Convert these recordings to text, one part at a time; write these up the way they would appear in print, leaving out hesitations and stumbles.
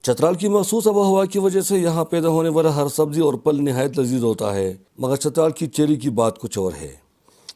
چترال کی مخصوص آب و ہوا کی وجہ سے یہاں پیدا ہونے والا ہر سبزی اور پھل نہایت لذیذ ہوتا ہے، مگر چترال کی چیری کی بات کچھ اور ہے۔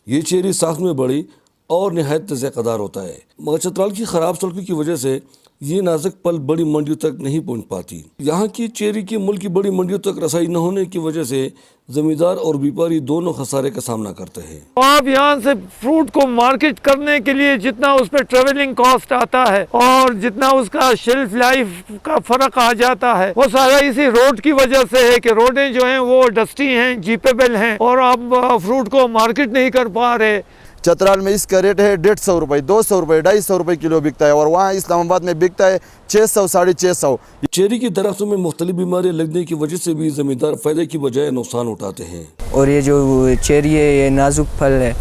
یہ چیری ساخت میں بڑی اور نہایت ذائقہ دار ہوتا ہے، مگر چترال کی خراب سڑکوں کی وجہ سے یہ نازک پھل بڑی منڈیوں تک نہیں پہنچ پاتی۔ یہاں کی چیری کی ملک کی بڑی منڈیوں تک رسائی نہ ہونے کی وجہ سے زمیندار اور بیپاری دونوں خسارے کا سامنا کرتے ہیں۔ آپ یہاں سے فروٹ کو مارکیٹ کرنے کے لیے جتنا اس پہ ٹریولنگ کاسٹ آتا ہے اور جتنا اس کا شیلف لائف کا فرق آ جاتا ہے، وہ سارا اسی روڈ کی وجہ سے ہے کہ روڈیں جو ہیں وہ ڈسٹی ہیں، جیپیبل ہیں، اور آپ فروٹ کو مارکیٹ نہیں کر پا رہے۔ چترال میں اس کا ریٹ ہے 150 روپے، 200 روپے، 250 روپے کلو بکتا ہے، اور وہاں اسلام آباد میں بکتا ہے 600، 650۔ چیری کی درختوں میں مختلف بیماریاں لگنے کی وجہ سے بھی زمیندار فائدے کی بجائے نقصان اٹھاتے ہیں۔ اور یہ جو چیری ہے یہ نازک پھل ہے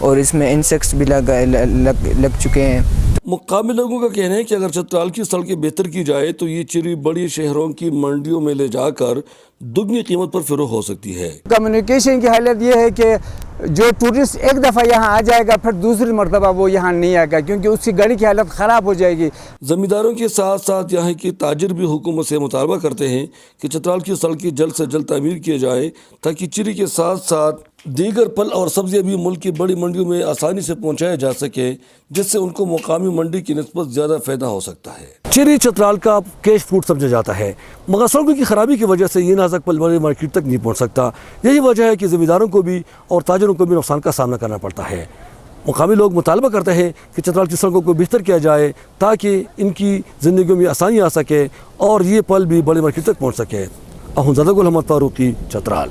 اور اس میں انسیکٹس بھی لگ چکے ہیں۔ مقامی لوگوں کا کہنا ہے کہ اگر چترال کی سڑکیں بہتر کی جائے تو یہ چیری بڑی شہروں کی منڈیوں میں لے جا کر دگنی قیمت پر فروخت ہو سکتی ہے۔ کمیونیکیشن کی حالت یہ ہے کہ جو ٹورسٹ ایک دفعہ یہاں آ جائے گا پھر دوسری مرتبہ وہ یہاں نہیں آئے گا، کیونکہ اس کی گاڑی کی حالت خراب ہو جائے گی۔ زمینداروں کے ساتھ ساتھ یہاں کے تاجر بھی حکومت سے مطالبہ کرتے ہیں کہ چترال کی سڑکیں جلد سے جلد تعمیر کیے جائیں تاکہ چیری کے ساتھ ساتھ دیگر پھل اور سبزیاں بھی ملک کی بڑی منڈیوں میں آسانی سے پہنچایا جا سکے، جس سے ان کو مقامی منڈی کی نسبت زیادہ فائدہ ہو سکتا ہے۔ چیری چترال کا کیش فروٹ سمجھا جاتا ہے، مگر سڑکوں کی خرابی کی وجہ سے یہ نازک پھل بڑی مارکیٹ تک نہیں پہنچ سکتا۔ یہی وجہ ہے کہ زمینداروں کو بھی اور تاجروں کو بھی نقصان کا سامنا کرنا پڑتا ہے۔ مقامی لوگ مطالبہ کرتے ہیں کہ چترال کی سڑکوں کو بہتر کیا جائے تاکہ ان کی زندگیوں میں آسانی آ سکے اور یہ پھل بھی بڑی مارکیٹ تک پہنچ سکے۔ اخوندزادہ گل احمد فاروقی، چترال۔